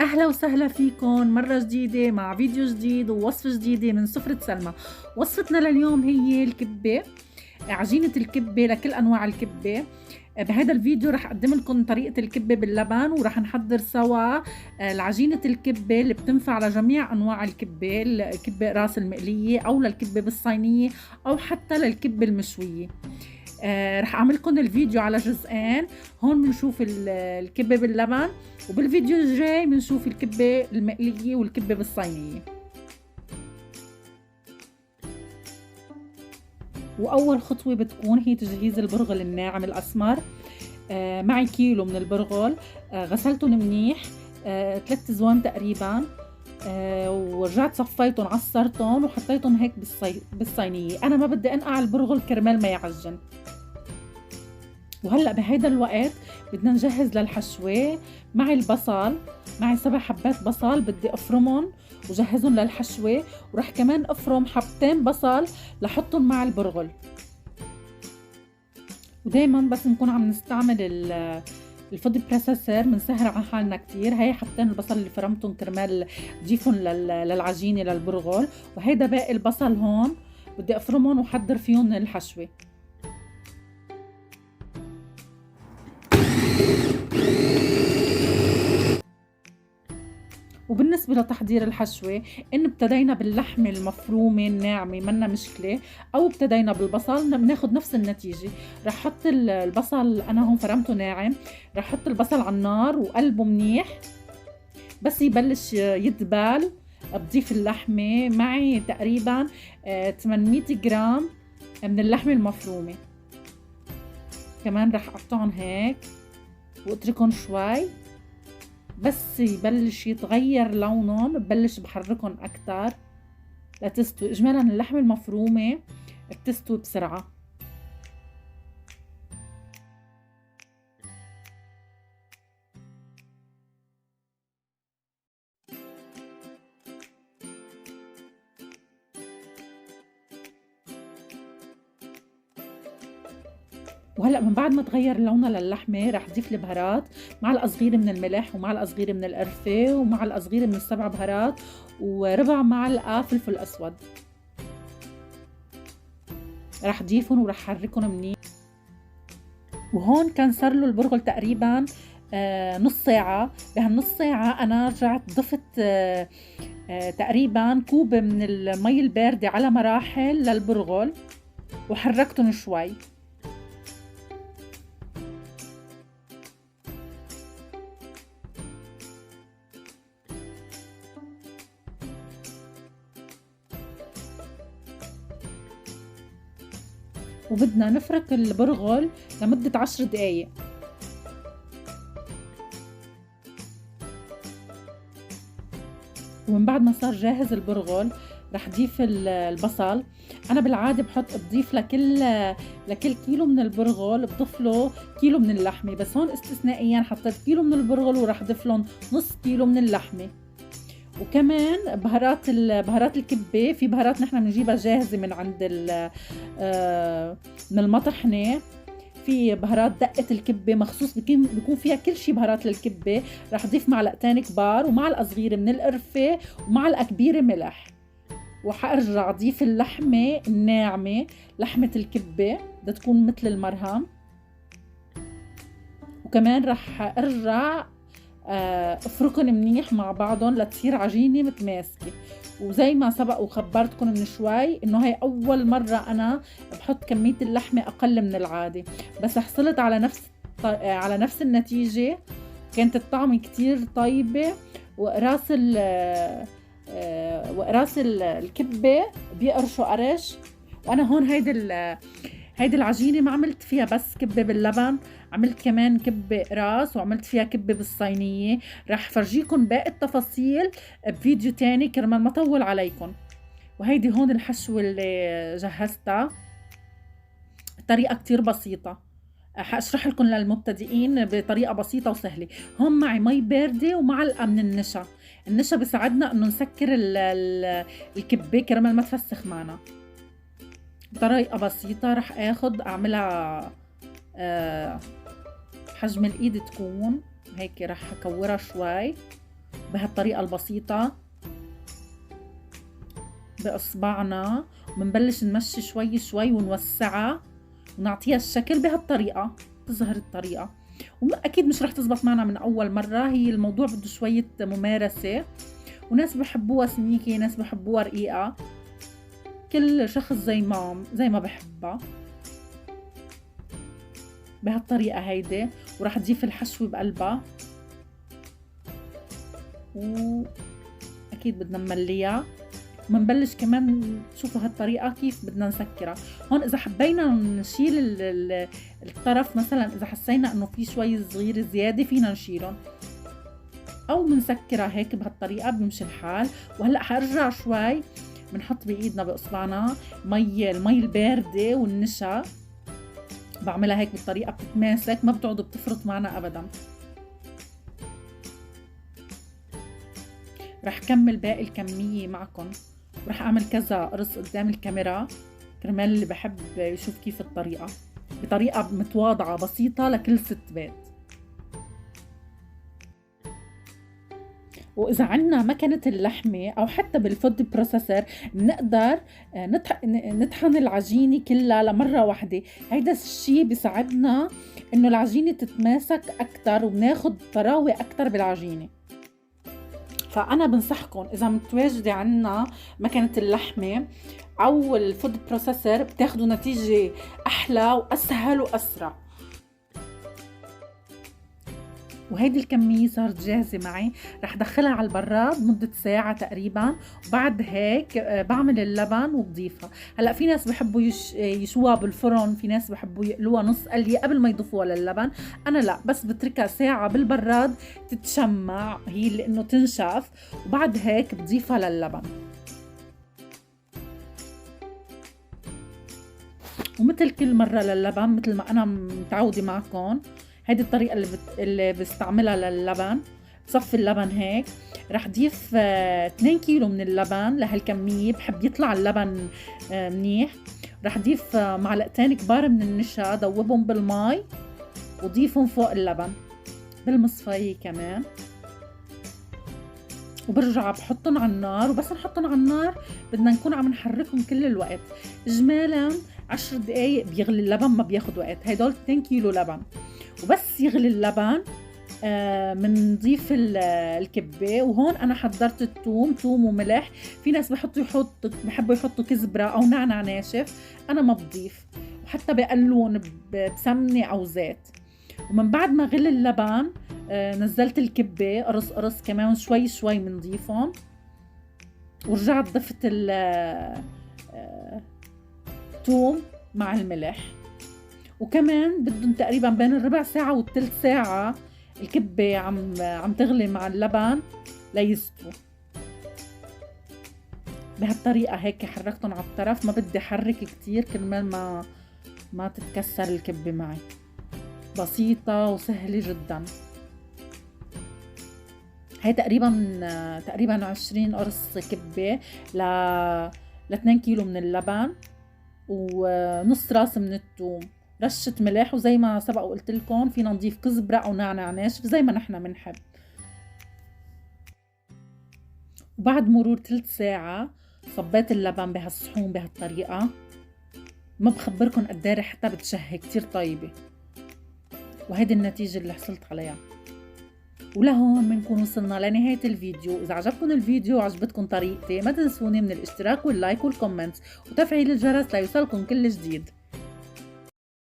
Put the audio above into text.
أهلا وسهلا فيكم مرة جديدة مع فيديو جديد ووصفة جديدة من سفرة سلمى. وصفتنا لليوم هي الكبة، عجينة الكبة لكل أنواع الكبة. بهذا الفيديو رح أقدم لكم طريقة الكبة باللبن، ورح نحضر سوا العجينة الكبة اللي بتنفع لجميع أنواع الكبة، الكبة راس المقلية أو للكبة بالصينية أو حتى للكبة المشوية. رح اعمل لكم الفيديو على جزئين، هون بنشوف الكبه باللبن، وبالفيديو الجاي بنشوف الكبه المقليه والكبه بالصينيه. واول خطوه بتكون هي تجهيز البرغل الناعم الاسمر. معي كيلو من البرغل، غسلتهم منيح، 3 زوان تقريبا، ورجعت صفيتهم عصرتهم وحطيتهم هيك بالصينيه. انا ما بدي انقع البرغل كرمال ما يعجن. وهلأ بهيدا الوقت بدنا نجهز للحشوة. معي البصل، معي 7 حبات بصل بدي افرمهم وجهزهم للحشوة، ورح كمان افرم حبتين بصل لحطهم مع البرغل. ودايما بس نكون عم نستعمل الفود بروسيسور بنسهل على حالنا كتير. هي حبتين البصل اللي فرمتهم كرمال ضيفهم للعجينة للبرغل، وهيدا باقي البصل هون بدي افرمهم وحضر فيهم الحشوة. وبالنسبة لتحضير الحشوة، إن ابتدينا باللحمة المفرومة الناعمة منا مشكلة، أو ابتدينا بالبصل بناخد نفس النتيجة. رح حط البصل، أنا هون فرمته ناعم، رح حط البصل على النار وقلبه منيح. بس يبلش يدبل بضيف اللحمة. معي تقريبا 800 جرام من اللحمة المفرومة، كمان رح أقطعهم هيك واتركهم شوي بس يبلش يتغير لونهم، ببلش بحركهم اكتر لتستوي. اجمالا اللحمه المفرومه بتستوي بسرعه. وهلا من بعد ما تغير لونها للحمه رح ضيف البهارات، معلقه صغيره من الملح ومعلقه صغيره من القرفه ومعلقه صغيره من السبع بهارات وربع معلقه فلفل اسود. رح ضيفهم ورح حركهم منيح. وهون كان صار له البرغل تقريبا نص ساعة. بهالنص ساعة أنا رجعت ضفت تقريبا كوب من المي الباردة على مراحل للبرغل وحركتهم شوي. وبدنا نفرك البرغل لمدة 10 دقايق. ومن بعد ما صار جاهز البرغل رح ضيف البصل. انا بالعاده بضيف لكل كيلو من البرغل بضيف له كيلو من اللحمه، بس هون استثنائيا حطيت كيلو من البرغل ورح ضيف لهم نص كيلو من اللحمه. وكمان بهارات الكبه، في بهارات نحن بنجيبها جاهزه من عند من المطحنه. في بهارات دقة الكبة مخصوص بيكون فيها كل شيء بهارات للكبة. رح ضيف معلقتين كبار ومعلقة صغيرة من القرفة ومعلقة كبيرة ملح. وحارجع اضيف اللحمة الناعمة، لحمة الكبة بدها تكون مثل المرهم. وكمان رح ارجع افركن منيح مع بعضهم لتصير عجينة متماسكة. وزي ما سبق وخبرتكم من شوي انه هي اول مرة انا بحط كمية اللحمة اقل من العادة، بس حصلت على نفس النتيجة. كانت الطعم كتير طيبة، وقراص الكبة بيقرشوا قرش. وانا هون هيدي العجينة ما عملت فيها بس كبة باللبن، عملت كمان كبة راس وعملت فيها كبة بالصينية. رح فرجيكم باقي التفاصيل بفيديو تاني كرمال ما طول عليكم. وهيدي هون الحشوة اللي جهزتها، طريقة كتير بسيطة. حاشرح لكم للمبتدئين بطريقة بسيطة وسهلة. هون معي مي باردة ومعلقة من النشا. النشا بيساعدنا انه نسكر الكبة كرمال ما تفسخ معنا. بطريقة بسيطة رح اعملها حجم الايد تكون هيك. رح اكورها شوي بهالطريقة البسيطة بإصبعنا، ومنبلش نمشي شوي شوي ونوسعها ونعطيها الشكل بهالطريقة. تظهر الطريقة، وأكيد مش رح تزبط معنا من أول مرة، هي الموضوع بده شوية ممارسة، وناس بحبوها سميكة، ناس بحبوها رقيقة، كل شخص زي ما بحبها. بهالطريقة هيدي، وراح تضيف الحشو بقلبها، وأكيد بدنا نمليها. ومنبلش كمان شوفوا هالطريقة كيف بدنا نسكرها. هون إذا حبينا نشيل الطرف مثلا، إذا حسينا إنه في شوي صغير زيادة فينا نشيلهم، أو منسكرها هيك بهالطريقة بيمشي الحال. وهلأ حرجع شوي بنحط بإيدنا بإصبعنا المي الباردة والنشا، بعملها هيك بالطريقة بتتماسك، ما بتقعد بتفرط معنا أبدا. رح كمل باقي الكمية معكم، ورح أعمل كذا قرص قدام الكاميرا كرمال اللي بحب يشوف كيف الطريقة، بطريقة متواضعة بسيطة لكل ست بيت. وإذا عنا مكنة اللحمة أو حتى بالفود بروسيسور بنقدر نطحن العجينة كلها لمرة واحدة. هيدا الشي بيساعدنا إنه العجينة تتماسك أكتر وبناخد طراوة أكتر بالعجينة. فأنا بنصحكم إذا متواجدة عنا مكنة اللحمة أو الفود بروسيسور بتاخدوا نتيجة أحلى وأسهل وأسرع. وهيدي الكمية صارت جاهزة معي، رح دخلها على البراد مدة ساعة تقريبا، وبعد هيك بعمل اللبن وبضيفها. هلأ في ناس بحبوا يشوها بالفرن، في ناس بحبوا يقلوها نص قلية قبل ما يضيفوها للبن. أنا لا، بس بتركها ساعة بالبراد تتشمع هي لأنه تنشف، وبعد هيك بضيفها للبن. ومثل كل مرة للبن، مثل ما أنا متعودة معكم، هيدي الطريقة اللي بستعملها للبن. بصفي اللبن هيك، رح ضيف 2 كيلو من اللبن لهالكمية، بحب يطلع اللبن منيح. رح ضيف معلقتين كبار من النشا، دوبهم بالماء وضيفهم فوق اللبن بالمصفاية كمان، وبرجع بحطهم على النار. وبس نحطهم على النار بدنا نكون عم نحركهم كل الوقت. اجمالا 10 دقايق بيغلي اللبن، ما بياخد وقت. هيدول 2 كيلو لبن، وبس يغلي اللبن منضيف الكبة. وهون أنا حضرت الثوم، ثوم وملح. في ناس بحبوا يحطوا كزبرة أو نعناع ناشف، أنا ما بضيف، وحتى بقلون بسمنة أو زيت. ومن بعد ما غلي اللبن نزلت الكبة قرص قرص كمان، شوي شوي منضيفهم، ورجعت ضفت الثوم مع الملح. وكمان بدهم تقريبا بين الربع ساعة والثلث ساعة الكبة عم تغلي مع اللبن ليستووا. بهالطريقة هيك حركتهم على الطرف، ما بدي حرك كتير كرمال ما تتكسر الكبة معي. بسيطة وسهلة جدا. هي تقريبا 20 قرص كبة ل 2 كيلو من اللبن، ونص راس من الثوم، رشة ملح، وزي ما سبق وقلت لكم فينا نضيف كزبرة أو نعناع ناشف زي ما نحن بنحب. وبعد مرور 3 ساعة صبيت اللبن بهالصحون بهالطريقة، ما بخبركن قد ايه ريحتها بتشهي، كتير طيبة. وهيدي النتيجة اللي حصلت عليها. ولهون بنكون وصلنا لنهاية الفيديو. إذا عجبكم الفيديو وعجبتكم طريقتي، ما تنسوني من الاشتراك واللايك والكومنتس وتفعيل الجرس ليوصلكم كل جديد.